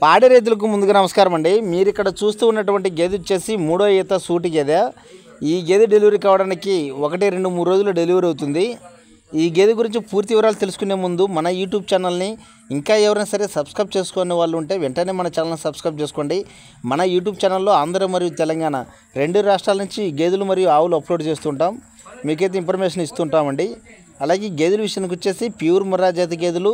పాడి రైతులకు ముందుగా నమస్కారం అండి. మీరు ఇక్కడ చూస్తూ ఉన్నటువంటి గేదె వచ్చేసి మూడో ఈత సూటి గేదె. ఈ గేదె డెలివరీ కావడానికి 1, 2, 3 రోజులు డెలివరీ అవుతుంది. ఈ గేదె గురించి పూర్తి వివరాలు తెలుసుకునే ముందు మన యూట్యూబ్ ఛానల్ని ఇంకా ఎవరైనా సరే సబ్స్క్రైబ్ చేసుకునే వాళ్ళు ఉంటే వెంటనే మన ఛానల్ని సబ్స్క్రైబ్ చేసుకోండి. మన యూట్యూబ్ ఛానల్లో ఆంధ్ర మరియు తెలంగాణ 2 రాష్ట్రాల నుంచి గేదెలు మరియు ఆవులు అప్లోడ్ చేస్తుంటాం. మీకైతే ఇన్ఫర్మేషన్ ఇస్తుంటామండి. అలాగే గేదెల విషయానికి వచ్చేసి ప్యూర్ ముర్రా జాతి గేదెలు,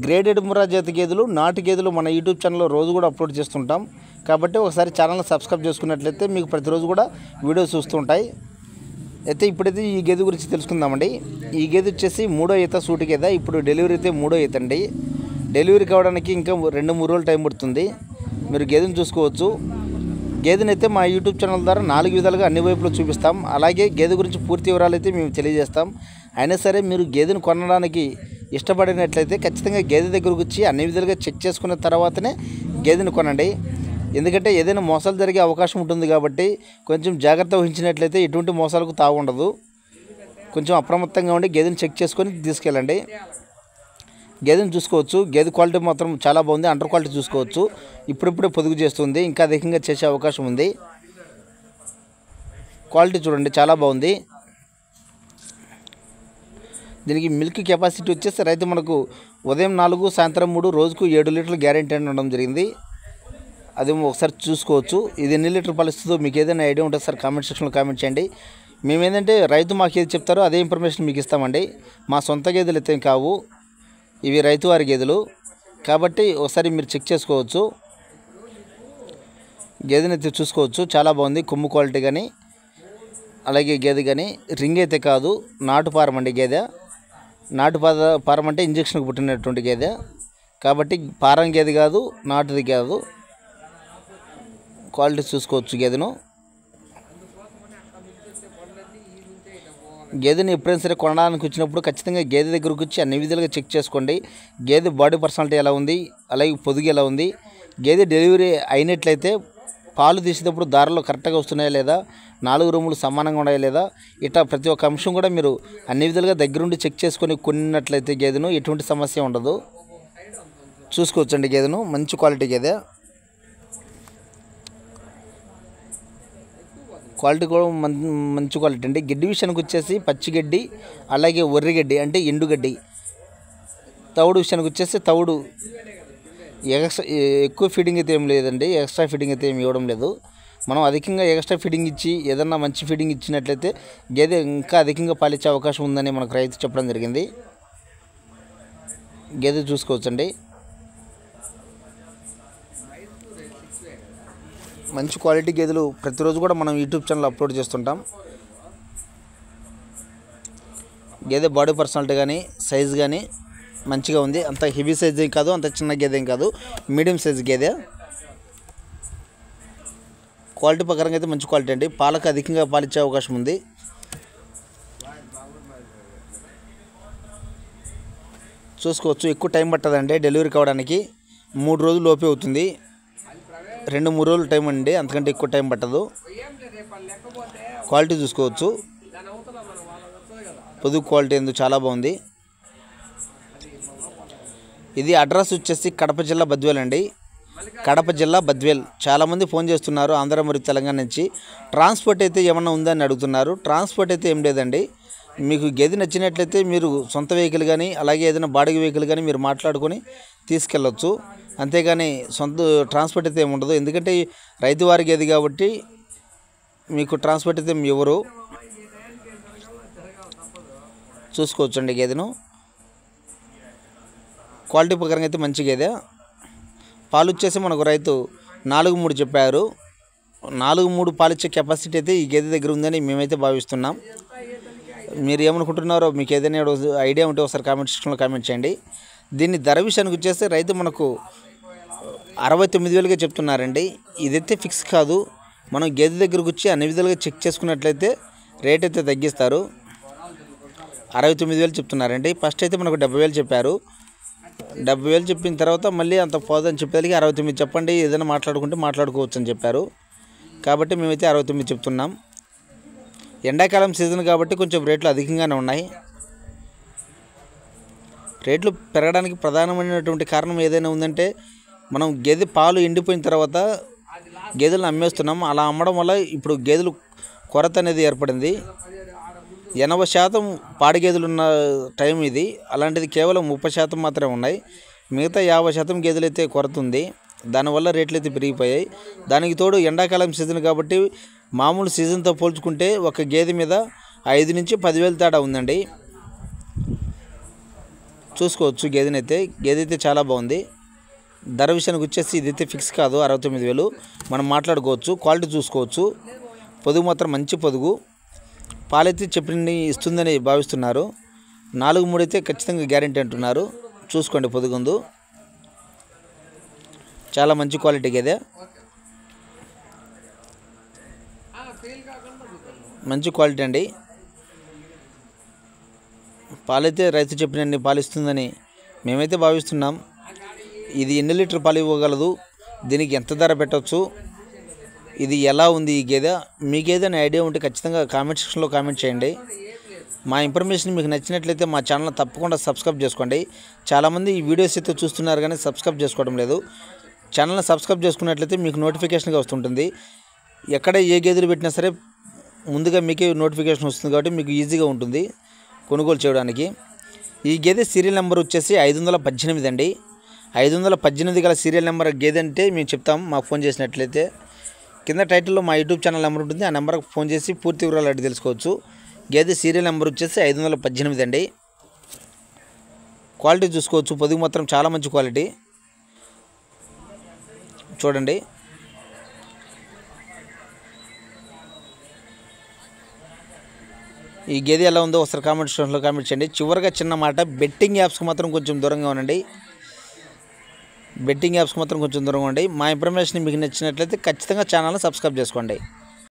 గ్రేడెడ్ ముర్రా జాతి గేదెలు, నాటు గేదెలు మన యూట్యూబ్ ఛానల్లో రోజు కూడా అప్లోడ్ చేస్తుంటాం. కాబట్టి ఒకసారి ఛానల్ని సబ్స్క్రైబ్ చేసుకున్నట్లయితే మీకు ప్రతిరోజు కూడా వీడియోస్ చూస్తుంటాయి. అయితే ఇప్పుడైతే ఈ గేదె గురించి తెలుసుకుందామండి. ఈ గేదె వచ్చేసి మూడో ఈత సూటి గేదె. ఇప్పుడు డెలివరీ అయితే మూడో ఈత అండి. డెలివరీ కావడానికి ఇంకా 2-3 రోజులు టైం పడుతుంది. మీరు గేదెను చూసుకోవచ్చు. గేదెని అయితే మా యూట్యూబ్ ఛానల్ ద్వారా 4 విధాలుగా అన్ని వైపులో చూపిస్తాం. అలాగే గేదె గురించి పూర్తి వివరాలు అయితే మేము తెలియజేస్తాం. అయినా సరే మీరు గేదెను కొనడానికి ఇష్టపడినట్లయితే ఖచ్చితంగా గేదె దగ్గరకు వచ్చి అన్ని విధాలుగా చెక్ చేసుకున్న తర్వాతనే గేదెను కొనండి. ఎందుకంటే ఏదైనా మోసాలు జరిగే అవకాశం ఉంటుంది కాబట్టి కొంచెం జాగ్రత్త వహించినట్లయితే ఎటువంటి మోసాలకు తావు ఉండదు. కొంచెం అప్రమత్తంగా ఉండి గేదెని చెక్ చేసుకొని తీసుకెళ్ళండి. గేదెని చూసుకోవచ్చు. గేదె క్వాలిటీ మాత్రం చాలా బాగుంది. అండర్ క్వాలిటీ చూసుకోవచ్చు. ఇప్పుడిప్పుడే పొదుగు చేస్తుంది. ఇంకా అధికంగా చేసే అవకాశం ఉంది. క్వాలిటీ చూడండి, చాలా బాగుంది. దీనికి మిల్క్ కెపాసిటీ వచ్చేసి రైతు మనకు ఉదయం 4, సాయంత్రం 3, రోజుకు 7 లీటర్లు గ్యారెంటీ ఉండడం జరిగింది. అది ఒకసారి చూసుకోవచ్చు. ఇది ఎన్ని లీటర్ పాలు ఇస్తుందో మీకు ఏదైనా ఐడియా ఉంటే సార్ కామెంట్ సెక్షన్లో కామెంట్ చేయండి. మేము ఏంటంటే రైతు మాకు ఏది చెప్తారో అదే ఇన్ఫర్మేషన్ మీకు ఇస్తామండి. మా సొంత గేదెలు అయితే కావు, ఇవి రైతు వారి గేదెలు. కాబట్టి ఒకసారి మీరు చెక్ చేసుకోవచ్చు. గేదెని అయితే చూసుకోవచ్చు, చాలా బాగుంది. కొమ్ము క్వాలిటీ కానీ అలాగే గేదె కానీ రింగ్ అయితే కాదు, నాటు పారం అండి గేదె. నాటు పారం అంటే ఇంజక్షన్కి పుట్టినటువంటి గేదె. కాబట్టి పారం గేదె కాదు, నాటుది కాదు. క్వాలిటీ చూసుకోవచ్చు గేదెను. గేదెని ఎప్పుడైనా సరే కొనడానికి వచ్చినప్పుడు ఖచ్చితంగా గేదె దగ్గరకు వచ్చి అన్ని విధాలుగా చెక్ చేసుకోండి. గేదె బాడీ పర్సనాలిటీ ఎలా ఉంది, అలాగే పొదుగు ఎలా ఉంది. గేదె డెలివరీ అయినట్లయితే పాలు తీసేటప్పుడు దారిలో కరెక్ట్గా వస్తున్నాయా లేదా, 4 రూములు సమానంగా ఉన్నాయా లేదా, ఇట్లా ప్రతి ఒక్క అంశం కూడా మీరు అన్ని విధాలుగా దగ్గరుండి చెక్ చేసుకొని కొన్నట్లయితే గేదెను ఎటువంటి సమస్య ఉండదు. చూసుకోవచ్చండి గేదెను. మంచి క్వాలిటీ గేదె. క్వాలిటీ కూడా మంచి క్వాలిటీ అండి. గడ్డి విషయానికి వచ్చేసి పచ్చిగడ్డి, అలాగే ఒర్రిగడ్డి అంటే ఎండుగడ్డి. తవుడు విషయానికి వచ్చేసి తవుడు ఎక్కువ ఫీడింగ్ అయితే ఏం లేదండి. ఎక్స్ట్రా ఫీడింగ్ అయితే ఏమి ఇవ్వడం లేదు. మనం అధికంగా ఎక్స్ట్రా ఫీడింగ్ ఇచ్చి ఏదన్నా మంచి ఫీడింగ్ ఇచ్చినట్లయితే గేదె ఇంకా అధికంగా పాలిచ్చే అవకాశం ఉందని మనకు రైతు చెప్పడం జరిగింది. గేదె చూసుకోవచ్చండి. మంచి క్వాలిటీ గేదెలు ప్రతిరోజు కూడా మనం యూట్యూబ్ ఛానల్ అప్లోడ్ చేస్తుంటాం. గేదె బాడీ పర్సనాలిటీ కానీ సైజు కానీ మంచిగా ఉంది. అంత హెవీ సైజ్ ఏం కాదు, అంత చిన్న గేదె ఏం కాదు, మీడియం సైజ్ గేదె. క్వాలిటీ ప్రకారంగా అయితే మంచి క్వాలిటీ అండి. పాలకు అధికంగా పాలిచ్చే అవకాశం ఉంది. చూసుకోవచ్చు. ఎక్కువ టైం పట్టదండి డెలివరీ కావడానికి. 3 రోజులు లోపే అవుతుంది. 2-3 రోజులు టైం అండి, అంతకంటే ఎక్కువ టైం పట్టదు. క్వాలిటీ చూసుకోవచ్చు. పొదుగు క్వాలిటీ ఎందుకు చాలా బాగుంది. ఇది అడ్రస్ వచ్చేసి కడప జిల్లా బద్వేల్ అండి. కడప జిల్లా బద్వేల్. చాలామంది ఫోన్ చేస్తున్నారు ఆంధ్ర మరియు తెలంగాణ నుంచి. ట్రాన్స్పోర్ట్ అయితే ఏమన్నా ఉందని అడుగుతున్నారు. ట్రాన్స్పోర్ట్ అయితే ఏం లేదండి. మీకు గేదె నచ్చినట్లయితే మీరు సొంత వెహికల్ కానీ అలాగే ఏదైనా బాడిగ వెహికల్ కానీ మీరు మాట్లాడుకొని తీసుకెళ్ళొచ్చు. అంతేగాని సొంత ట్రాన్స్పోర్ట్ అయితే ఏమి ఉండదు. ఎందుకంటే రైతు వారి గేదె కాబట్టి మీకు ట్రాన్స్పోర్ట్ అయితే ఎవరు. చూసుకోవచ్చండి గేదెను. క్వాలిటీ ప్రకారంగా అయితే మంచి గేదె. పాలు వచ్చేసి మనకు రైతు 4-3 చెప్పారు. 4-3 పాలిచ్చే కెపాసిటీ అయితే ఈ గేదె దగ్గర ఉందని మేమైతే భావిస్తున్నాం. మీరు ఏమనుకుంటున్నారో మీకు ఏదైనా ఐడియా ఉంటే ఒకసారి కామెంట్ సెక్షన్లో కామెంట్ చేయండి. దీన్ని ధర విషయానికి వచ్చేసి రైతు మనకు 69,000గా చెప్తున్నారండి. ఇదైతే ఫిక్స్ కాదు. మనం గేదె దగ్గరకు వచ్చి అన్ని విధాలుగా చెక్ చేసుకున్నట్లయితే రేట్ అయితే తగ్గిస్తారు. 69,000 చెప్తున్నారండి. ఫస్ట్ అయితే మనకు 70,000 చెప్పారు. 70,000 చెప్పిన తర్వాత మళ్ళీ అంత పోదని చెప్పేదానికి 69 చెప్పండి, ఏదైనా మాట్లాడుకుంటే మాట్లాడుకోవచ్చు అని చెప్పారు. కాబట్టి మేమైతే 69 చెప్తున్నాం. ఎండాకాలం సీజన్ కాబట్టి కొంచెం రేట్లు అధికంగానే ఉన్నాయి. రేట్లు పెరగడానికి ప్రధానమైనటువంటి కారణం ఏదైనా ఉందంటే మనం గేదె పాలు ఎండిపోయిన తర్వాత గేదెలను అమ్మేస్తున్నాం. అలా అమ్మడం వల్ల ఇప్పుడు గేదెలు కొరత అనేది ఏర్పడింది. 80% పాడి గేదెలు ఉన్న టైం ఇది. అలాంటిది కేవలం 30% మాత్రమే ఉన్నాయి. మిగతా 50% గేదెలు అయితే కొరత ఉంది. దానివల్ల రేట్లు అయితే పెరిగిపోయాయి. దానికి తోడు ఎండాకాలం సీజన్ కాబట్టి మామూలు సీజన్తో పోల్చుకుంటే ఒక గేదె మీద 5 నుంచి 10,000 తేడా ఉందండి. చూసుకోవచ్చు గేదె అయితే చాలా బాగుంది. ధర విషయానికి వచ్చేసి ఇదైతే ఫిక్స్ కాదు, 69,000 మనం మాట్లాడుకోవచ్చు. క్వాలిటీ చూసుకోవచ్చు. పొదుగు మాత్రం మంచి పొదుగు. పాలైతే చెప్పిన ఇస్తుందని భావిస్తున్నారు. 4-3 అయితే ఖచ్చితంగా గ్యారెంటీ అంటున్నారు. చూసుకోండి పొదుగుందు, చాలా మంచి క్వాలిటీ గేదె, మంచి క్వాలిటీ అండి. పాలైతే రైతు చెప్పినన్ని పాలు ఇస్తుందని మేమైతే భావిస్తున్నాం. ఇది ఎన్ని లీటర్ పాలు ఇవ్వగలదు, దీనికి ఎంత ధర పెట్టవచ్చు, ఇది ఎలా ఉంది ఈ గేదె, మీకు ఏదైనా ఐడియా ఉంటే ఖచ్చితంగా కామెంట్ సెక్షన్లో కామెంట్ చేయండి. మా ఇన్ఫర్మేషన్ మీకు నచ్చినట్లయితే మా ఛానల్ తప్పకుండా సబ్స్క్రైబ్ చేసుకోండి. చాలామంది ఈ వీడియోస్ అయితే చూస్తున్నారు కానీ సబ్స్క్రైబ్ చేసుకోవడం లేదు. ఛానల్ని సబ్స్క్రైబ్ చేసుకున్నట్లయితే మీకు నోటిఫికేషన్గా వస్తుంటుంది. ఎక్కడ ఏ గేదెలు పెట్టినా సరే ముందుగా మీకే నోటిఫికేషన్ వస్తుంది కాబట్టి మీకు ఈజీగా ఉంటుంది కొనుగోలు చేయడానికి. ఈ గేదె సీరియల్ నెంబర్ వచ్చేసి 518 అండి. 518 గల సీరియల్ నెంబర్ గేదె అంటే మేము చెప్తాం. మాకు ఫోన్ చేసినట్లయితే కింద టైటిల్లో మా యూట్యూబ్ ఛానల్ నెంబర్ ఉంటుంది. ఆ నెంబర్కి ఫోన్ చేసి పూర్తి వివరాలు అడిగి తెలుసుకోవచ్చు. గేదె సీరియల్ నెంబర్ వచ్చేసి 518 అండి. క్వాలిటీ చూసుకోవచ్చు. పొదుగు మాత్రం చాలా మంచి క్వాలిటీ. చూడండి, ఈ గేదె ఎలా ఉందో ఒకసారి కామెంట్ సెక్షన్లో కామెంట్ చేయండి. చివరిగా చిన్న మాట, బెట్టింగ్ యాప్స్కి మాత్రం కొంచెం దూరంగా ఉండండి. మా ఇన్ఫర్మేషన్ మీకు నచ్చినట్లయితే ఖచ్చితంగా ఛానల్ని సబ్స్క్రైబ్ చేసుకోండి.